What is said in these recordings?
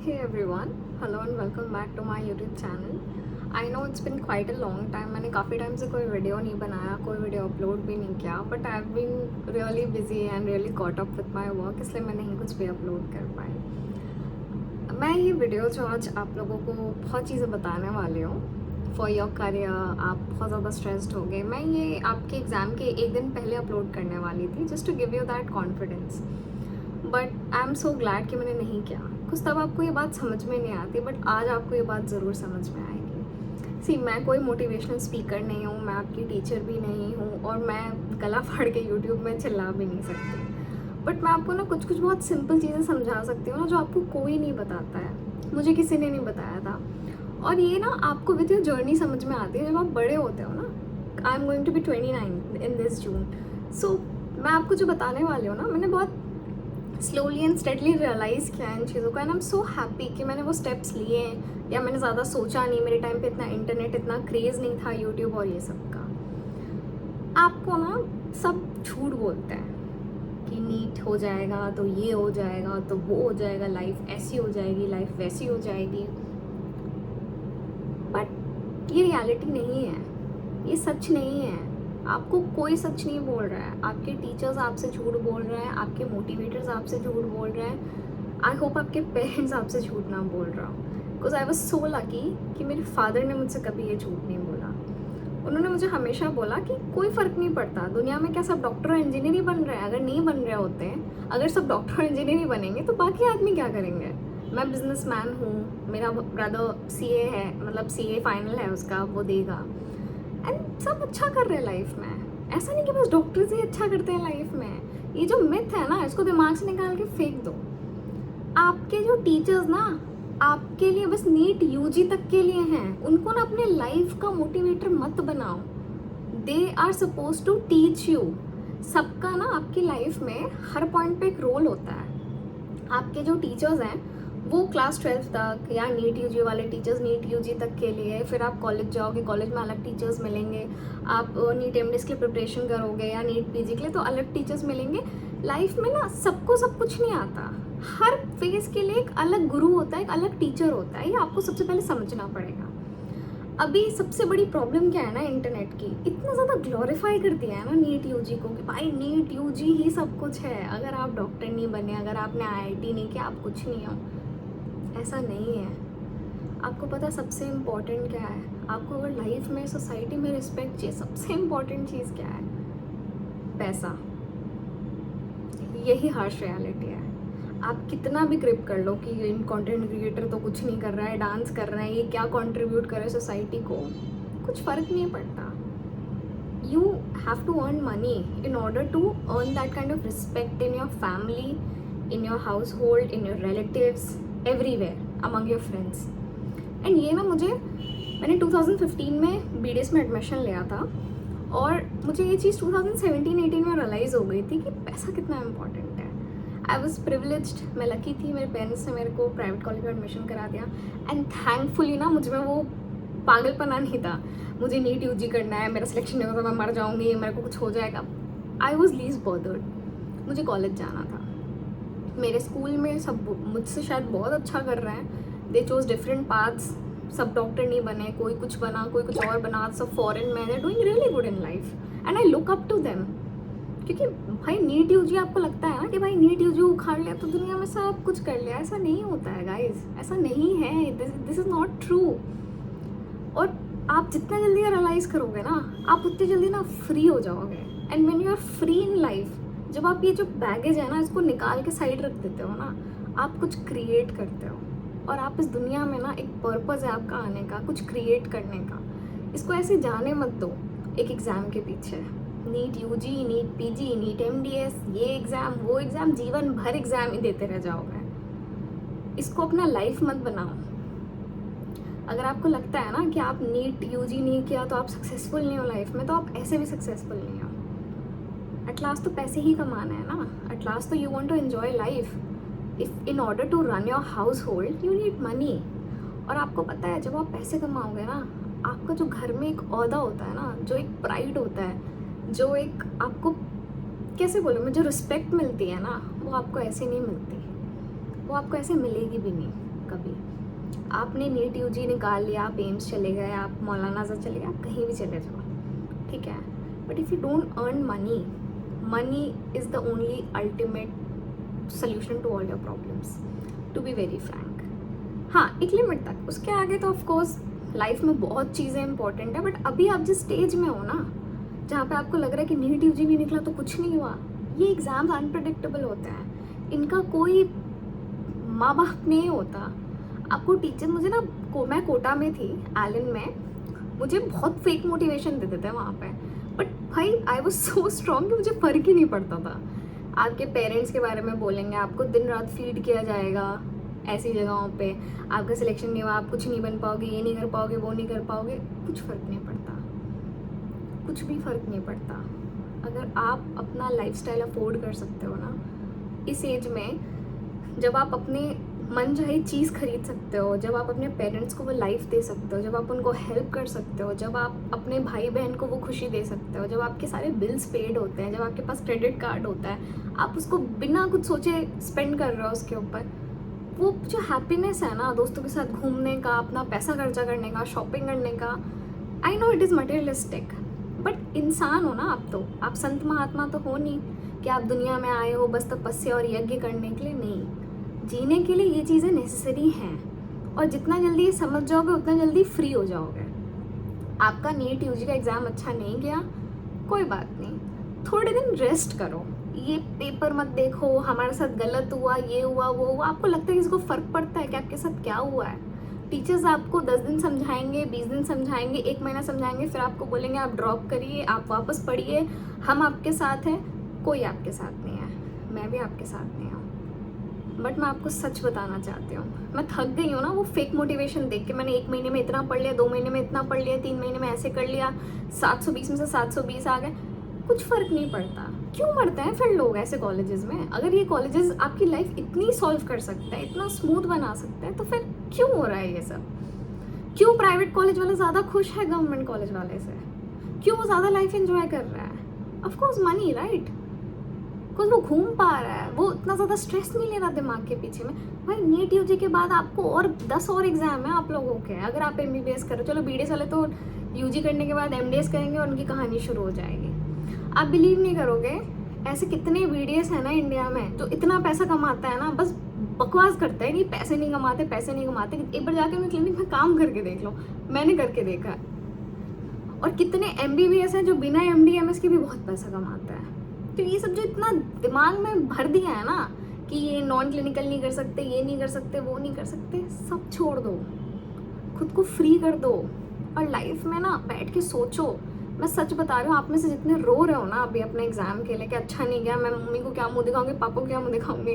Hey everyone, hello and welcome back to my YouTube channel. I know it's been quite a long time. मैंने काफ़ी time से कोई video नहीं बनाया, कोई वीडियो अपलोड भी नहीं किया, but I have been really busy and really caught up with my work, इसलिए मैं नहीं कुछ भी अपलोड कर पाई। मैं ये वीडियो जो आज आप लोगों को बहुत चीज़ें बताने वाली हूँ फॉर योर करियर, आप बहुत ज़्यादा स्ट्रेस्ड हो गए, मैं ये आपके एग्ज़ाम के एक दिन पहले अपलोड करने वाली थी just to give you that confidence, but I am so glad कि मैंने नहीं किया। कुछ तब आपको ये बात समझ में नहीं आती, बट आज आपको ये बात ज़रूर समझ में आएगी। सी, मैं कोई मोटिवेशनल स्पीकर नहीं हूँ, मैं आपकी टीचर भी नहीं हूँ, और मैं गला फाड़ के यूट्यूब में चिल्ला भी नहीं सकती, बट मैं आपको ना कुछ कुछ बहुत सिंपल चीज़ें समझा सकती हूँ ना, जो आपको कोई नहीं बताता है, मुझे किसी ने नहीं बताया था। और ये ना आपको विद योर जर्नी समझ में आती है जब आप बड़े होते हो ना। I am going to be 29 in this June, so मैं आपको जो बताने वाली हूँ ना, मैंने बहुत स्लोली एंड स्टेडली रियलाइज़ किया इन चीज़ों को, and I am so happy कि मैंने वो स्टेप्स लिए हैं, या मैंने ज़्यादा सोचा नहीं। मेरे टाइम पे इतना इंटरनेट, इतना क्रेज़ नहीं था यूट्यूब और ये सब का। आपको ना सब झूठ बोलते हैं कि नीट हो जाएगा तो ये हो जाएगा तो वो हो जाएगा, लाइफ ऐसी हो जाएगी, लाइफ वैसी हो जाएगी, बट ये रियलिटी नहीं है, ये सच नहीं है। आपको कोई सच नहीं बोल रहा है, आपके टीचर्स आपसे झूठ बोल रहे हैं, आपके मोटिवेटर्स आपसे झूठ बोल रहे हैं। आई होप आपके पेरेंट्स आपसे झूठ ना बोल रहा हो, because I was so lucky कि मेरे फादर ने मुझसे कभी ये झूठ नहीं बोला। उन्होंने मुझे हमेशा बोला कि कोई फ़र्क नहीं पड़ता, दुनिया में क्या सब डॉक्टर और इंजीनियर ही बन रहे हैं? अगर नहीं बन रहे होते हैं, अगर सब डॉक्टर और इंजीनियर ही बनेंगे तो बाकी आदमी क्या करेंगे? मैं बिजनेसमैन हूँ, मेरा ब्रदर सीए है, मतलब सीए फाइनल है उसका, वो देगा, एंड सब अच्छा कर रहे हैं लाइफ में। ऐसा नहीं कि बस डॉक्टर्स ही अच्छा करते हैं लाइफ में। ये जो मिथ है ना, इसको दिमाग से निकाल के फेंक दो। आपके जो टीचर्स ना आपके लिए बस नीट यूजी तक के लिए हैं, उनको ना अपने लाइफ का मोटिवेटर मत बनाओ। They are suppose to teach you. सबका ना आपकी लाइफ में हर पॉइंट पे एक रोल होता है। आपके जो टीचर्स हैं वो क्लास 12 तक, या नीट यूजी वाले टीचर्स नीट यूजी तक के लिए, फिर आप कॉलेज जाओगे, कॉलेज में अलग टीचर्स मिलेंगे, आप नीट एमडीएस के लिए प्रिपरेशन करोगे या नीट पीजी के लिए तो अलग टीचर्स मिलेंगे। लाइफ में ना सबको सब कुछ नहीं आता, हर फेज के लिए एक अलग गुरु होता है, एक अलग टीचर होता है, ये आपको सबसे पहले समझना पड़ेगा। अभी सबसे बड़ी प्रॉब्लम क्या है ना, इंटरनेट की इतना ज़्यादा ग्लोरीफाई कर दिया है ना नीट यूजी को, कि भाई नीट यूजी ही सब कुछ है, अगर आप डॉक्टर नहीं बने, अगर आपने आईआईटी नहीं किया, आप कुछ नहीं हो। ऐसा नहीं है। आपको पता सबसे इम्पॉर्टेंट क्या है? आपको अगर लाइफ में, सोसाइटी में रिस्पेक्ट चाहिए, सबसे इम्पॉर्टेंट चीज़ क्या है? पैसा। यही हार्श रियलिटी है। आप कितना भी ग्रिप कर लो कि इन कंटेंट क्रिएटर तो कुछ नहीं कर रहा है, डांस कर रहा है, ये क्या कंट्रीब्यूट करे सोसाइटी को, कुछ फ़र्क नहीं पड़ता। You have to earn money in order to earn that kind of respect in your family, in your household, in your relatives, everywhere among your friends. And ये ना मैंने 2015 में बीडीएस में एडमिशन लिया था, और मुझे ये चीज़ 2017-18 में रियलाइज़ हो गई थी कि पैसा कितना इम्पॉर्टेंट है। आई वॉज प्रिविलेज्ड, मैं लकी थी, मेरे पेरेंट्स ने मेरे को प्राइवेट कॉलेज में एडमिशन करा दिया, एंड थैंकफुली ना मुझ में वो पागलपना नहीं था, मुझे नीट यूजी करना है, मेरा सिलेक्शन नहीं होगा तो मैं मर जाऊँगी, मेरे को कुछ हो जाएगा। आई वॉज लीस्ट बॉदर्ड, मुझे कॉलेज जाना था। मेरे स्कूल में सब मुझसे शायद बहुत अच्छा कर रहे हैं, दे चोज डिफरेंट पाथ्स, सब डॉक्टर नहीं बने, कोई कुछ बना, कोई कुछ और बना, सब फॉरेन में, they doing really good in life, and I look up to them. क्योंकि भाई नीट यूजी, आपको लगता है ना कि भाई नीट यूजी उखाड़ लिया तो दुनिया में सब कुछ कर लिया, ऐसा नहीं होता है गाइज, ऐसा नहीं है, दिस इज़ नॉट ट्रू। और आप जितना जल्दी रियलाइज़ करोगे ना, आप उतनी जल्दी ना फ्री हो जाओगे, and when you are free in life, जब आप ये जो बैगेज है ना, इसको निकाल के साइड रख देते हो ना, आप कुछ क्रिएट करते हो, और आप इस दुनिया में ना, एक पर्पज़ है आपका आने का, कुछ क्रिएट करने का। इसको ऐसे जाने मत दो एक एग्ज़ाम के पीछे, NEET UG, NEET PG, NEET MDS, ये एग्ज़ाम वो एग्ज़ाम, जीवन भर एग्ज़ाम ही देते रह जाओगे। इसको अपना लाइफ मत बनाओ। अगर आपको लगता है ना कि आप नीट यूजी नहीं किया तो आप सक्सेसफुल नहीं हो लाइफ में, तो आप ऐसे भी सक्सेसफुल नहीं हो। एट लास्ट तो पैसे ही कमाना है ना, एट लास्ट तो you want to enjoy life. If in order to run your household you need money. और आपको पता है, जब आप पैसे कमाओगे ना, आपका जो घर में एक ओहदा होता है ना, जो एक प्राइड होता है, जो एक आपको कैसे बोलूँ मैं, जो रिस्पेक्ट मिलती है ना, वो आपको ऐसे नहीं मिलती, वो आपको ऐसे मिलेगी भी नहीं। कभी। आपने नीट यूजी निकाल लिया, आप एम्स चले गए, आप मौलाना आज़ाद चले गए, आप कहीं भी चले जाओ, ठीक है, but if you don't earn money, money is the only ultimate solution to all your problems, to be very frank. हाँ, एक लिमिट तक, उसके आगे तो ऑफकोर्स लाइफ में बहुत चीज़ें इंपॉर्टेंट है, बट अभी आप जिस स्टेज में हो ना, जहाँ पे आपको लग रहा है कि नीट यूजी नहीं निकला तो कुछ नहीं हुआ, ये एग्ज़ाम्स अनप्रडिक्टेबल होते हैं, इनका कोई माँ बाप नहीं होता। आपको टीचर, मुझे ना मैं कोटा में थी, एलन में, मुझे बहुत फेक मोटिवेशन देते थे वहाँ पे, बट भाई आई वॉज सो स्ट्रॉन्ग कि मुझे फ़र्क ही नहीं पड़ता था। आपके पेरेंट्स के बारे में बोलेंगे, आपको दिन रात फीड किया जाएगा ऐसी जगहों पे, आपका सिलेक्शन नहीं हुआ, आप कुछ नहीं बन पाओगे, ये नहीं कर पाओगे, वो नहीं कर पाओगे, कुछ फ़र्क नहीं पड़ता, कुछ भी फ़र्क नहीं पड़ता। अगर आप अपना लाइफस्टाइल अफोर्ड कर सकते हो ना इस एज में, जब आप अपने मन चाहे चीज़ खरीद सकते हो, जब आप अपने पेरेंट्स को वो लाइफ दे सकते हो, जब आप उनको हेल्प कर सकते हो, जब आप अपने भाई बहन को वो खुशी दे सकते हो, जब आपके सारे बिल्स पेड होते हैं, जब आपके पास क्रेडिट कार्ड होता है, आप उसको बिना कुछ सोचे स्पेंड कर रहे हो उसके ऊपर, वो जो हैप्पीनेस है ना दोस्तों के साथ घूमने का, अपना पैसा खर्चा करने का, शॉपिंग करने का, I know it is materialistic, but इंसान हो ना आप, तो आप संत महात्मा तो हो नहीं कि आप दुनिया में आए हो बस तपस्या और यज्ञ करने के लिए, नहीं, जीने के लिए ये चीज़ें नेसेसरी हैं, और जितना जल्दी ये समझ जाओगे उतना जल्दी फ्री हो जाओगे। आपका नीट यूजी का एग्ज़ाम अच्छा नहीं गया, कोई बात नहीं, थोड़े दिन रेस्ट करो, ये पेपर मत देखो, हमारे साथ गलत हुआ, ये हुआ, वो हुआ, आपको लगता है किसी को फ़र्क पड़ता है कि आपके साथ क्या हुआ है? टीचर्स आपको 10 दिन समझाएंगे, 20 दिन समझाएंगे, 1 महीना समझाएंगे, फिर आपको बोलेंगे आप ड्रॉप करिए, आप वापस पढ़िए, हम आपके साथ हैं। कोई आपके साथ नहीं है, मैं भी आपके साथ नहीं हूँ, बट मैं आपको सच बताना चाहती हूँ, मैं थक गई हूँ ना वो फेक मोटिवेशन देख के। मैंने 1 महीने में इतना पढ़ लिया, 2 महीने में इतना पढ़ लिया, 3 महीने में ऐसे कर लिया, 720 में से 720 आ गए, कुछ फ़र्क नहीं पड़ता। क्यों मरते हैं फिर लोग ऐसे कॉलेजेस में? अगर ये कॉलेजेस आपकी लाइफ इतनी सॉल्व कर सकते हैं, इतना स्मूथ बना सकते हैं, तो फिर क्यों हो रहा है ये सब? क्यों प्राइवेट कॉलेज वाला ज़्यादा खुश है गवर्नमेंट कॉलेज वाले से? क्यों वो ज़्यादा लाइफ एंजॉय कर रहा है? Of course money, right? बिकॉज वो घूम पा रहा है, वो इतना ज़्यादा स्ट्रेस नहीं ले रहा दिमाग के पीछे में। भाई नीट यूजी के बाद आपको और 10 और एग्जाम है आप लोगों के, अगर आप MBBS करो, चलो BDS वाले तो यूजी करने के बाद MDS करेंगे और उनकी कहानी शुरू हो जाएगी। आप बिलीव नहीं करोगे, ऐसे कितने BDS है ना इंडिया में जो इतना पैसा कमाता है ना, बस बकवास करता है कि पैसे नहीं कमाते, पैसे नहीं कमाते। एक बार जाके उन्हें क्लिनिक में काम करके देख लो, मैंने करके देखा है। और कितने MBBS हैं जो बिना MD MS के भी बहुत पैसा कमाता है। तो ये सब जो इतना दिमाग में भर दिया है ना कि ये नॉन क्लिनिकल नहीं कर सकते, ये नहीं कर सकते, वो नहीं कर सकते, सब छोड़ दो, खुद को फ्री कर दो और लाइफ में ना बैठ के सोचो। मैं सच बता रही हूँ, आप में से जितने रो रहे हो ना अभी अपने एग्जाम के लिए कि अच्छा नहीं गया, मैं मम्मी को क्या मुँह दिखाऊंगी, पापा को क्या मुँह दिखाऊंगी,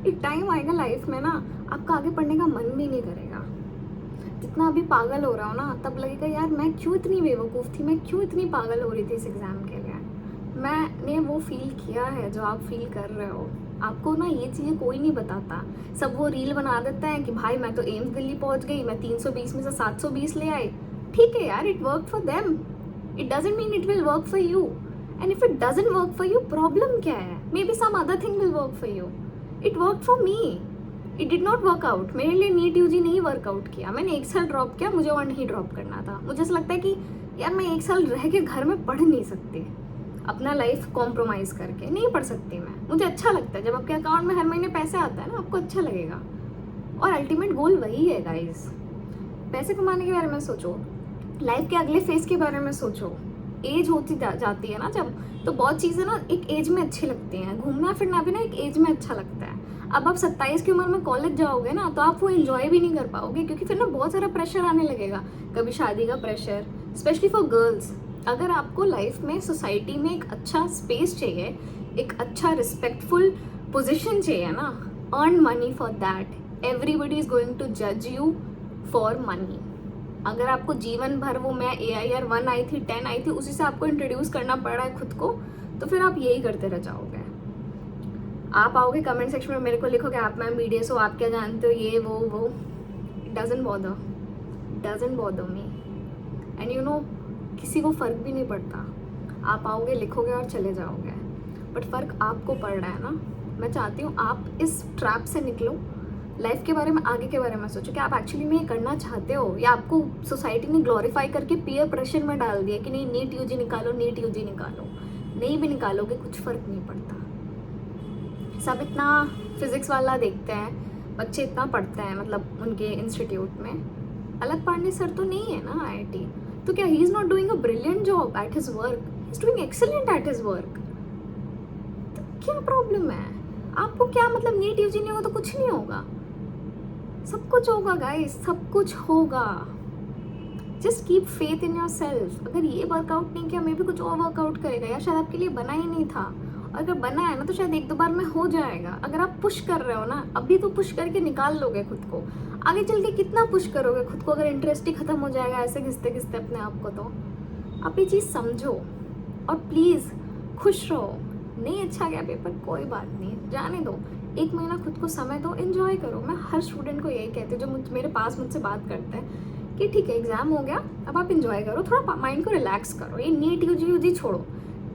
एक टाइम आएगा लाइफ में ना आपका आगे पढ़ने का मन भी नहीं करेगा। जितना अभी पागल हो रहा हो ना, तब लगेगा यार मैं क्यों इतनी बेवकूफ़ थी, मैं क्यों इतनी पागल हो रही थी इस एग्ज़ाम के लिए। मैंने वो फील किया है जो आप फील कर रहे हो। आपको ना ये चीज़ें कोई नहीं बताता, सब वो रील बना देता है कि भाई मैं तो एम्स दिल्ली पहुंच गई, मैं 320 में से 720 ले आई। ठीक है यार, it work for them, it doesn't mean it will work for you, and if it doesn't work for you, problem क्या है? Maybe some other thing will work for you. It work for me, it did not work out. मेरे लिए NEET UG नहीं workout किया, मैंने 1 साल drop किया, मुझे और नहीं ड्रॉप करना था। मुझे ऐसा लगता है कि यार मैं 1 साल रह के घर में पढ़ नहीं सकती, अपना लाइफ कॉम्प्रोमाइज़ करके नहीं पढ़ सकती मैं। मुझे अच्छा लगता है जब आपके अकाउंट में हर महीने पैसे आता है ना, आपको अच्छा लगेगा। और अल्टीमेट गोल वही है गाइस, पैसे कमाने के बारे में सोचो, लाइफ के अगले फेज के बारे में सोचो। एज होती जाती है ना जब, तो बहुत चीज़ें ना एक एज में अच्छी लगती हैं, घूमना फिरना भी ना एक एज में अच्छा लगता है। अब आप 27 की उम्र में कॉलेज जाओगे ना तो आप वो एंजॉय भी नहीं कर पाओगे, क्योंकि फिर ना बहुत सारा प्रेशर आने लगेगा, कभी शादी का प्रेशर, स्पेशली फॉर गर्ल्स। अगर आपको लाइफ में सोसाइटी में एक अच्छा स्पेस चाहिए, एक अच्छा रिस्पेक्टफुल पोजीशन चाहिए ना, earn money for that. Everybody is going to जज यू फॉर मनी। अगर आपको जीवन भर वो मैं AIR 1 आई थी, 10 आई थी, उसी से आपको इंट्रोड्यूस करना पड़ रहा है खुद को, तो फिर आप यही करते रह जाओगे। आप आओगे कमेंट सेक्शन में मेरे को लिखोगे आप मैम BDS हो, आप क्या जानते हो, ये वो, it doesn't bother me, and you know किसी को फ़र्क भी नहीं पड़ता। आप आओगे, लिखोगे और चले जाओगे, बट फ़र्क आपको पड़ रहा है ना। मैं चाहती हूँ आप इस ट्रैप से निकलो, लाइफ के बारे में, आगे के बारे में सोचो कि आप एक्चुअली में ये करना चाहते हो, या आपको सोसाइटी ने ग्लोरीफाई करके पीयर प्रेशर में डाल दिया कि नहीं नीट यूजी निकालो, नीट यूजी निकालो। नहीं भी निकालोगे कुछ फ़र्क नहीं पड़ता। सब इतना फिज़िक्स वाला देखते हैं, बच्चे इतना पढ़ते हैं मतलब उनके इंस्टीट्यूट में, अलग पांडे सर तो नहीं है ना आईआईटी, तो क्या he is not doing a brilliant job at his work, he is doing excellent at his work. तो क्या प्रॉब्लम है आपको? क्या मतलब नीट यूजी नहीं होगा तो कुछ नहीं होगा? सब कुछ होगा गाइस, सब कुछ होगा। Just keep faith in your self. अगर ये वर्कआउट नहीं किया, मे भी कुछ और वर्कआउट करेगा, या शायद आपके लिए बना ही नहीं था। और अगर बना है ना तो शायद 1-2 बार में हो जाएगा। अगर आप पुश कर रहे हो ना, अभी तो पुश करके निकाल लोगे खुद को, आगे चल के कितना पुश करोगे खुद को अगर इंटरेस्ट ही खत्म हो जाएगा ऐसे घिसते घिसते अपने आप को। तो आप ये चीज़ समझो और प्लीज़ खुश रहो। नहीं अच्छा गया पेपर, कोई बात नहीं, जाने दो। 1 महीना खुद को समय दो, एंजॉय करो। मैं हर स्टूडेंट को यही कहती हूँ जो मेरे पास मुझसे बात करते हैं कि ठीक है एग्ज़ाम हो गया, अब आप एंजॉय करो, थोड़ा माइंड को रिलैक्स करो। ये नीट यूजी छोड़ो,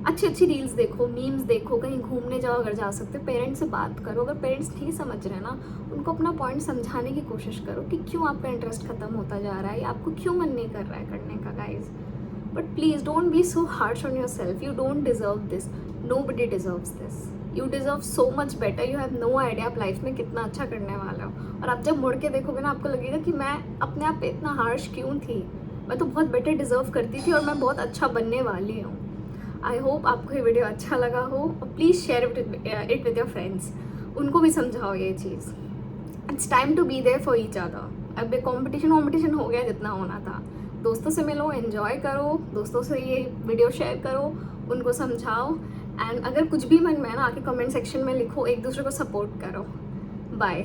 अच्छी अच्छी रील्स देखो, मीम्स देखो, कहीं घूमने जाओ अगर जा सकते हो, पेरेंट्स से बात करो। अगर पेरेंट्स नहीं समझ रहे ना, उनको अपना पॉइंट समझाने की कोशिश करो कि क्यों आपका इंटरेस्ट खत्म होता जा रहा है, या आपको क्यों मन नहीं कर रहा है करने का guys. But please don't be so harsh on yourself. You don't deserve this, nobody deserves this. You deserve so much better. You have no idea आप लाइफ में कितना अच्छा करने वाला हो। और आप जब मुड़ के देखोगे ना, आपको लगेगा कि मैं अपने आप पे इतना हार्श क्यों थी, मैं तो बहुत बेटर डिजर्व करती थी और मैं बहुत अच्छा बनने वाली हूँ। आई होप आपको ये वीडियो अच्छा लगा हो, और please share it with your friends. उनको भी समझाओ ये चीज़। It's time to be there for each other. अब कॉम्पिटिशन हो गया जितना होना था। दोस्तों से मिलो, एंजॉय करो, दोस्तों से ये वीडियो शेयर करो, उनको समझाओ। एंड अगर कुछ भी मन में है ना, आके कमेंट सेक्शन में लिखो, एक दूसरे को सपोर्ट करो। बाय।